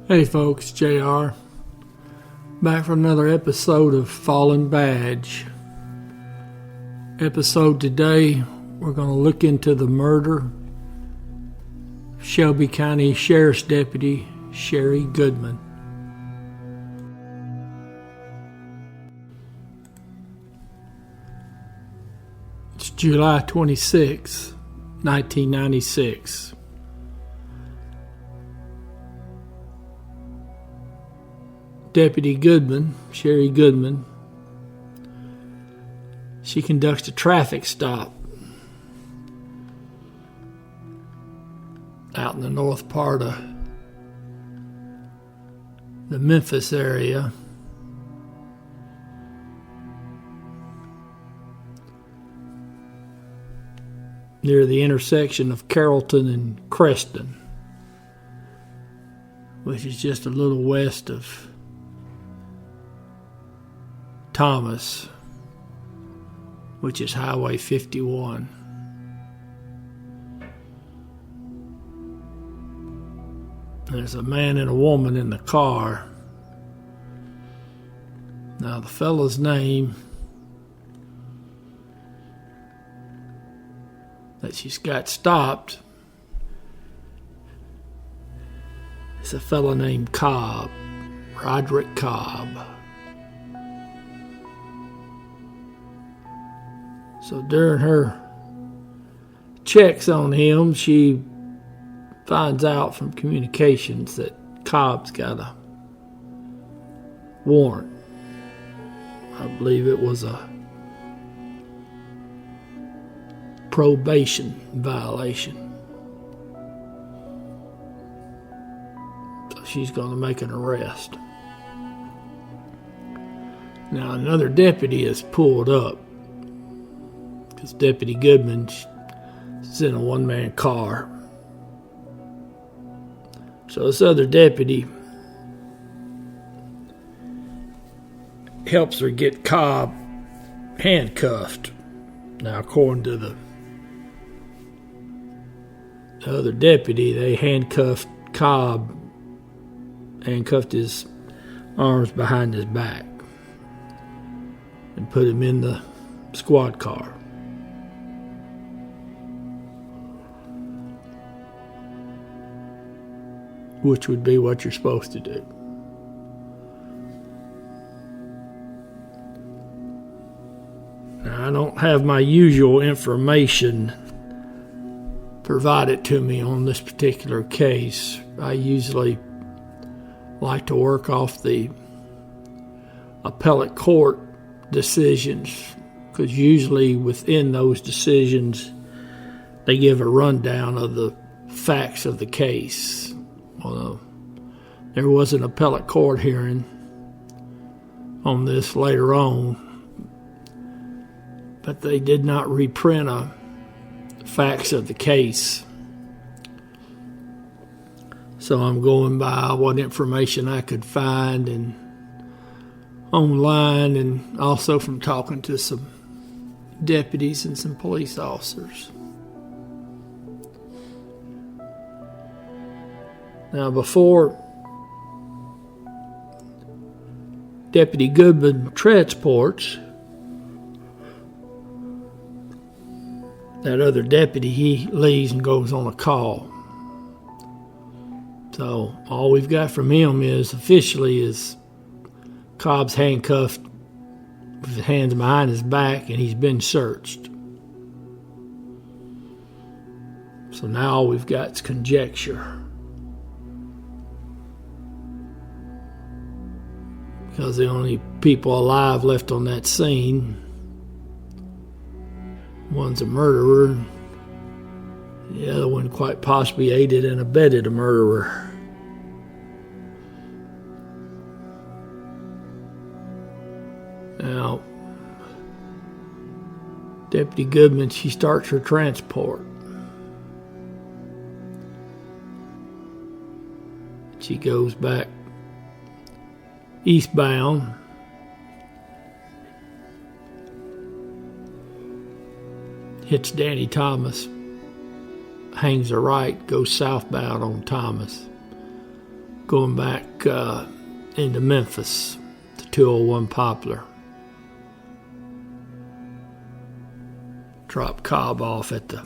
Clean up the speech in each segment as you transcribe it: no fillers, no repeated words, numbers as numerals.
Hey folks, JR. Back for another episode of Fallen Badge. Episode today, we're going to look into the murder of Shelby County Sheriff's Deputy Sherry Goodman. It's July 26, 1996. Deputy Goodman, Sherry Goodman, she conducts a traffic stop out in the north part of the Memphis area. Near the intersection of Carrollton and Creston, which is just a little west of Thomas, which is Highway 51. There's a man and a woman in the car. Now the fellow's name that she's got stopped is a fellow named Cobb, Roderick Cobb. So during her checks on him, she finds out from communications that Cobb's got a warrant. I believe it was a probation violation. So she's going to make an arrest. Now another deputy is pulled up, because Deputy Goodman is in a one-man car. So this other deputy helps her get Cobb handcuffed. Now, according to the other deputy, they handcuffed Cobb, handcuffed his arms behind his back, and put him in the squad car. Which would be what you're supposed to do. Now, I don't have my usual information provided to me on this particular case. I usually like to work off the appellate court decisions, because usually within those decisions they give a rundown of the facts of the case. Although there was an appellate court hearing on this later on, but they did not reprint a facts of the case. So I'm going by what information I could find and online, and also from talking to some deputies and some police officers. Now, before Deputy Goodman transports that other deputy, he leaves and goes on a call. So all we've got from him is officially is Cobb's handcuffed with his hands behind his back, and he's been searched. So now all we've got is conjecture, because the only people alive left on that scene, one's a murderer, the other one quite possibly aided and abetted a murderer. Now, Deputy Goodman, she starts her transport. She goes back eastbound, hits Danny Thomas, hangs a right, goes southbound on Thomas, going back into Memphis to 201 Poplar. Dropped Cobb off at the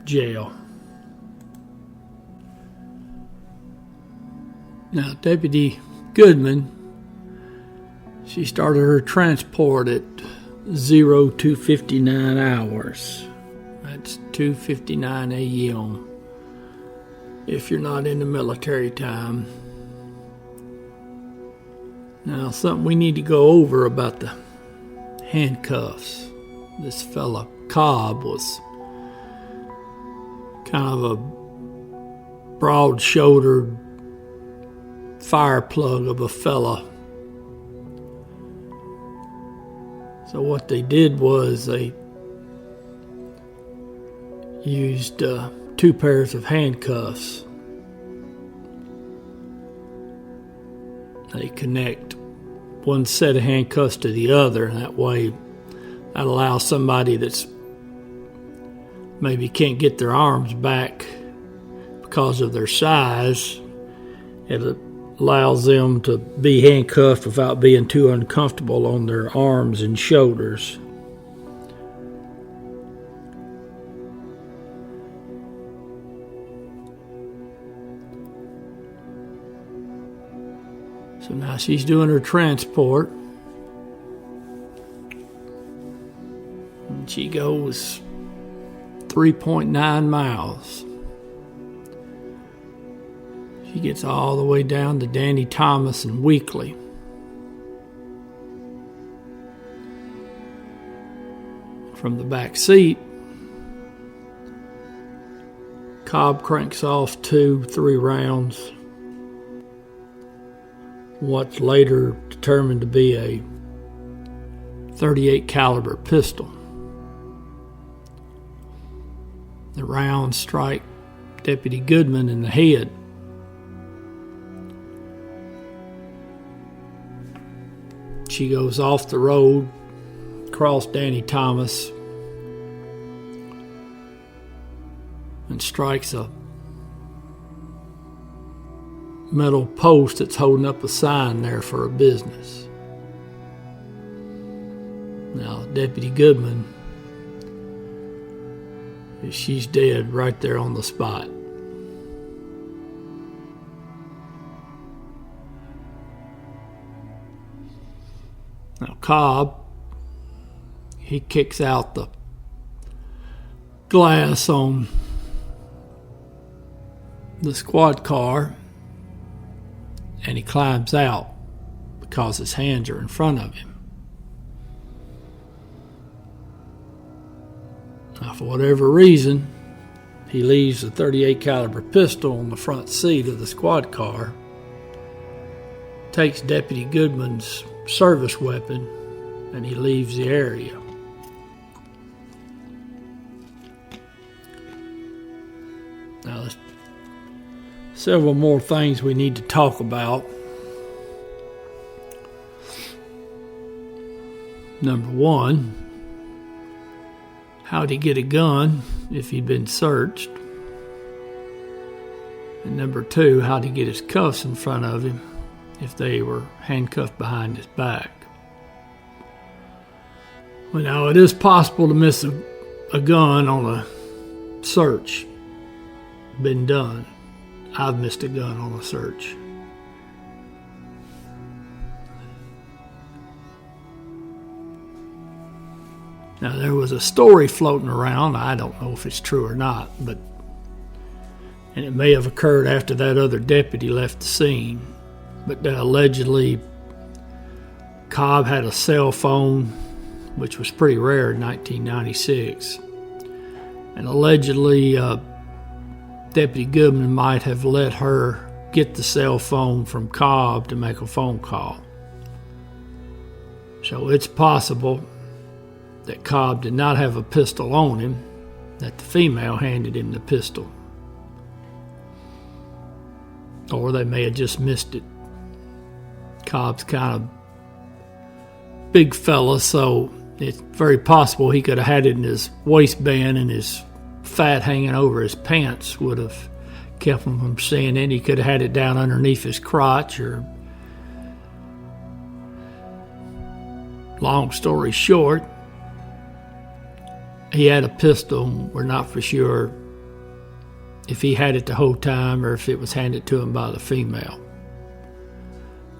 jail. Now, Deputy Goodman, she started her transport at 02:59 hours. That's 2:59 a.m. if you're not in the military time. Now, something we need to go over about the handcuffs. This fella, Cobb, was kind of a broad-shouldered fire plug of a fella. So what they did was they used 2 pairs of handcuffs. They connect one set of handcuffs to the other, and that way that allows somebody that's maybe can't get their arms back because of their size, it allows them to be handcuffed without being too uncomfortable on their arms and shoulders. So now she's doing her transport. And she goes 3.9 miles. She gets all the way down to Danny Thomas and Weekly. From the back seat, Cobb cranks off 2-3 rounds. What's later determined to be a .38 caliber pistol. The rounds strike Deputy Goodman in the head. She goes off the road, across Danny Thomas, and strikes a metal post that's holding up a sign there for a business. Now, Deputy Goodman, she's dead right there on the spot. Now, Cobb, he kicks out the glass on the squad car, and he climbs out because his hands are in front of him. Now, for whatever reason, he leaves the .38 caliber pistol on the front seat of the squad car, takes Deputy Goodman's service weapon, and he leaves the area. Now, there's several more things we need to talk about. Number one, how'd he get a gun if he'd been searched? And number two, how'd he get his cuffs in front of him if they were handcuffed behind his back? Well, now, it is possible to miss a gun on a search. Been done. I've missed a gun on a search. Now, there was a story floating around. I don't know if it's true or not, and it may have occurred after that other deputy left the scene, but allegedly Cobb had a cell phone, which was pretty rare in 1996. And allegedly, Deputy Goodman might have let her get the cell phone from Cobb to make a phone call. So it's possible that Cobb did not have a pistol on him, that the female handed him the pistol. Or they may have just missed it. Cobb's kind of big fella, so it's very possible he could have had it in his waistband, and his fat hanging over his pants would have kept him from seeing it. He could have had it down underneath his crotch, or long story short, he had a pistol. We're not for sure if he had it the whole time or if it was handed to him by the female.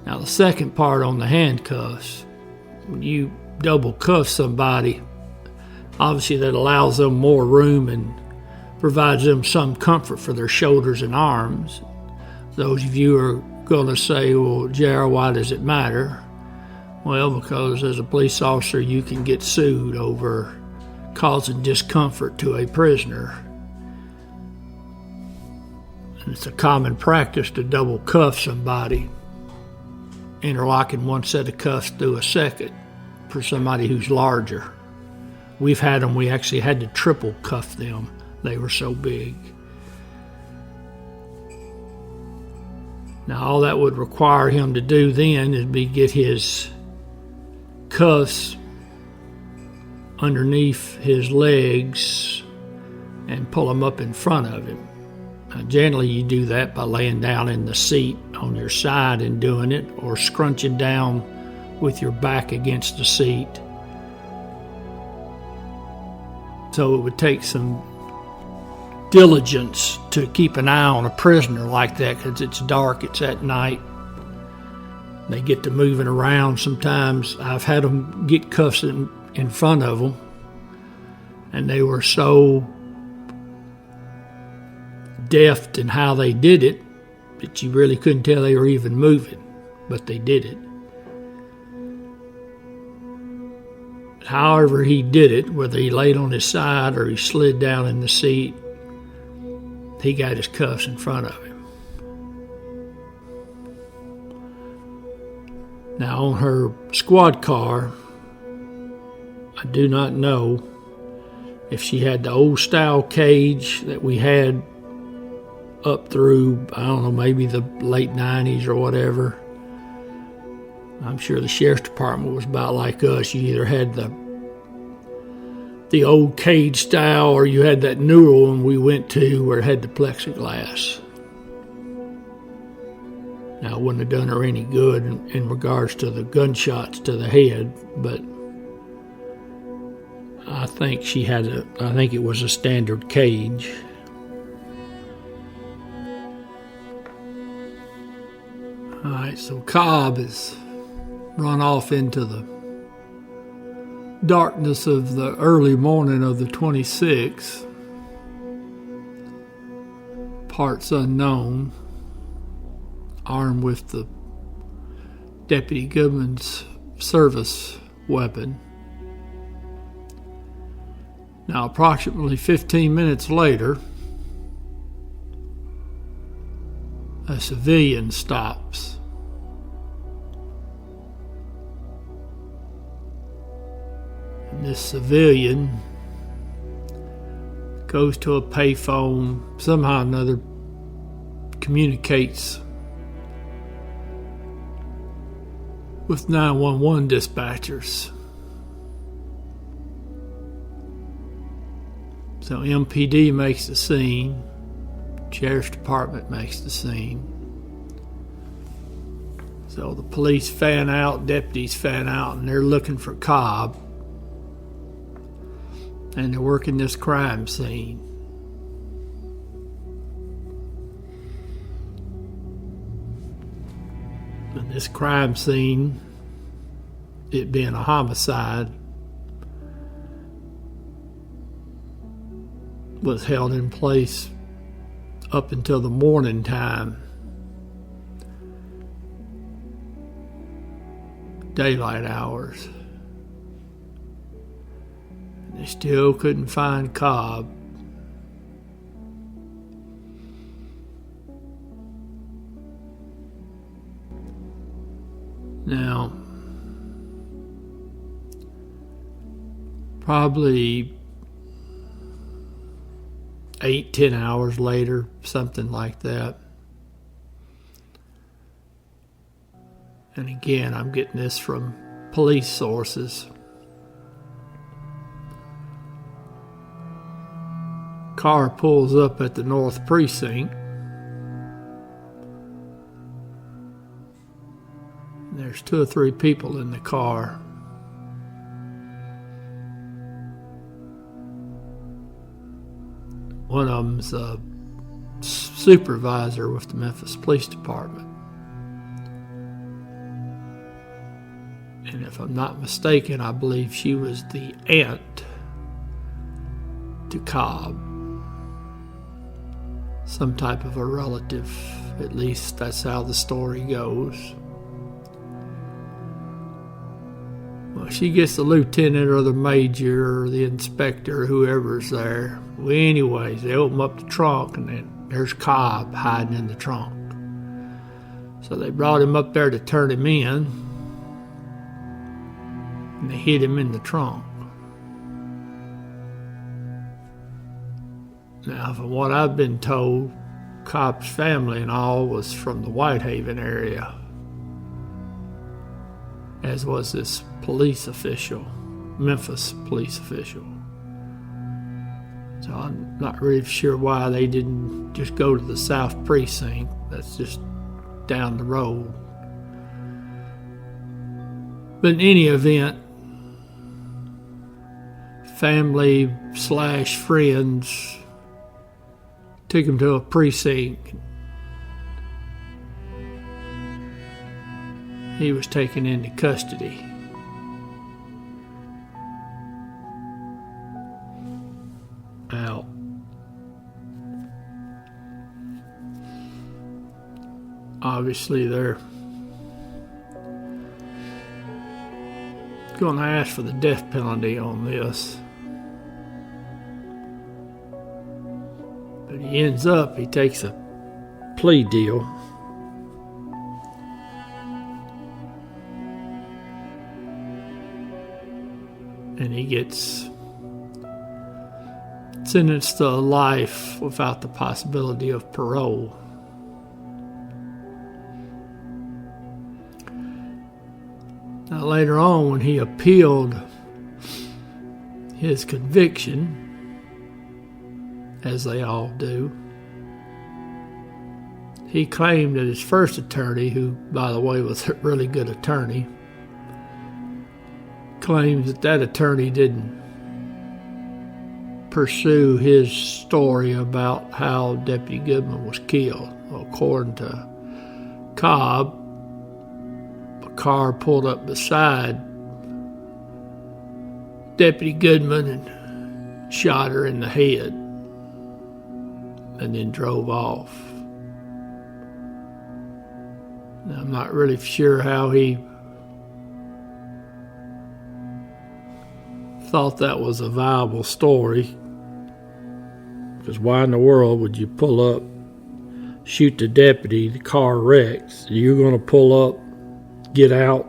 Now, the second part on the handcuffs, when you double cuff somebody, obviously that allows them more room and provides them some comfort for their shoulders and arms. Those of you are going to say, well, JR, why does it matter? Well, because as a police officer, you can get sued over causing discomfort to a prisoner. And it's a common practice to double cuff somebody, interlocking one set of cuffs through a second for somebody who's larger. We've had them, we actually had to triple cuff them. They were so big. Now, all that would require him to do then is get his cuffs underneath his legs and pull them up in front of him. Now, generally, you do that by laying down in the seat on your side and doing it, or scrunching down with your back against the seat. So it would take some diligence to keep an eye on a prisoner like that, because it's dark, it's at night. They get to moving around sometimes. I've had them get cuffs in front of them, and they were so deft in how they did it that you really couldn't tell they were even moving, but they did it. However he did it, whether he laid on his side or he slid down in the seat, he got his cuffs in front of him. Now, on her squad car, I do not know if she had the old style cage that we had up through, I don't know, maybe the late 90s or whatever. I'm sure the sheriff's department was about like us. You either had the old cage style, or you had that newer one we went to where it had the plexiglass. Now, it wouldn't have done her any good in regards to the gunshots to the head, but I think I think it was a standard cage. All right, so Cobb is run off into the darkness of the early morning of the 26th. Parts unknown, armed with the Deputy Goodman's service weapon. Now, approximately 15 minutes later, a civilian stops. And this civilian goes to a payphone, somehow or another communicates with 911 dispatchers. So MPD makes the scene, Sheriff's Department makes the scene. So the police fan out, deputies fan out, and they're looking for Cobb. And they're working this crime scene. And this crime scene, it being a homicide, was held in place up until the morning time. Daylight hours. They still couldn't find Cobb. Now, probably 8-10 hours later, something like that. And again, I'm getting this from police sources. Car pulls up at the North Precinct. there's 2 or 3 people in the car. One of them's a supervisor with the Memphis Police Department. And if I'm not mistaken, I believe she was the aunt to Cobb. Some type of a relative. At least that's how the story goes. Well, she gets the lieutenant or the major or the inspector, whoever's there. Well, anyways, they open up the trunk and then there's Cobb hiding in the trunk. So they brought him up there to turn him in, and they hid him in the trunk. Now, from what I've been told, Cobb's family and all was from the Whitehaven area, as was this police official, Memphis police official. So I'm not really sure why they didn't just go to the South Precinct. That's just down the road. But in any event, family/friends took him to a precinct. He was taken into custody. Now, obviously they're going to ask for the death penalty on this. But he ends up, he takes a plea deal. And he gets sentenced to life without the possibility of parole. Now later on, when he appealed his conviction, as they all do, he claimed that his first attorney, who by the way was a really good attorney, claims that attorney didn't pursue his story about how Deputy Goodman was killed. Well, according to Cobb, a car pulled up beside Deputy Goodman and shot her in the head and then drove off. Now, I'm not really sure how he thought that was a viable story, because why in the world would you pull up, shoot the deputy, the car wrecks, you're going to pull up, get out,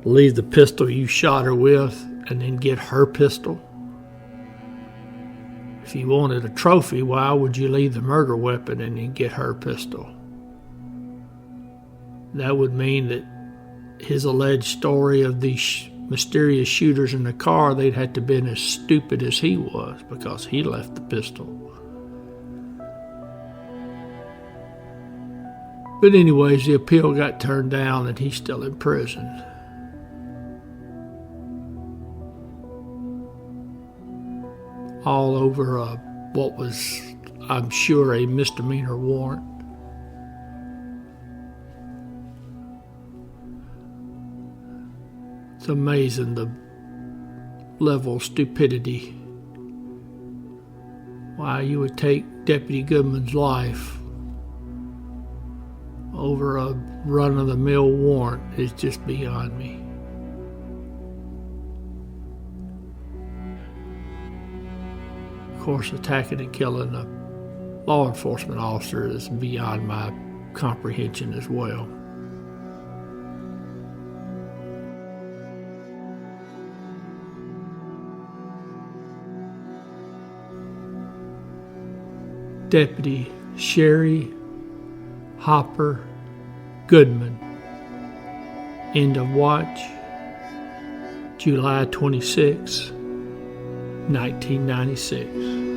leave the pistol you shot her with, and then get her pistol? If you wanted a trophy, why would you leave the murder weapon and then get her pistol? That would mean that his alleged story of these mysterious shooters in the car, they'd have to have been as stupid as he was, because he left the pistol. But anyways, the appeal got turned down and he's still in prison. All over what was, I'm sure, a misdemeanor warrant. It's amazing the level of stupidity. Why you would take Deputy Goodman's life over a run-of-the-mill warrant is just beyond me. Of course, attacking and killing a law enforcement officer is beyond my comprehension as well. Deputy Sherry Hopper Goodman. End of watch, July 26, 1996.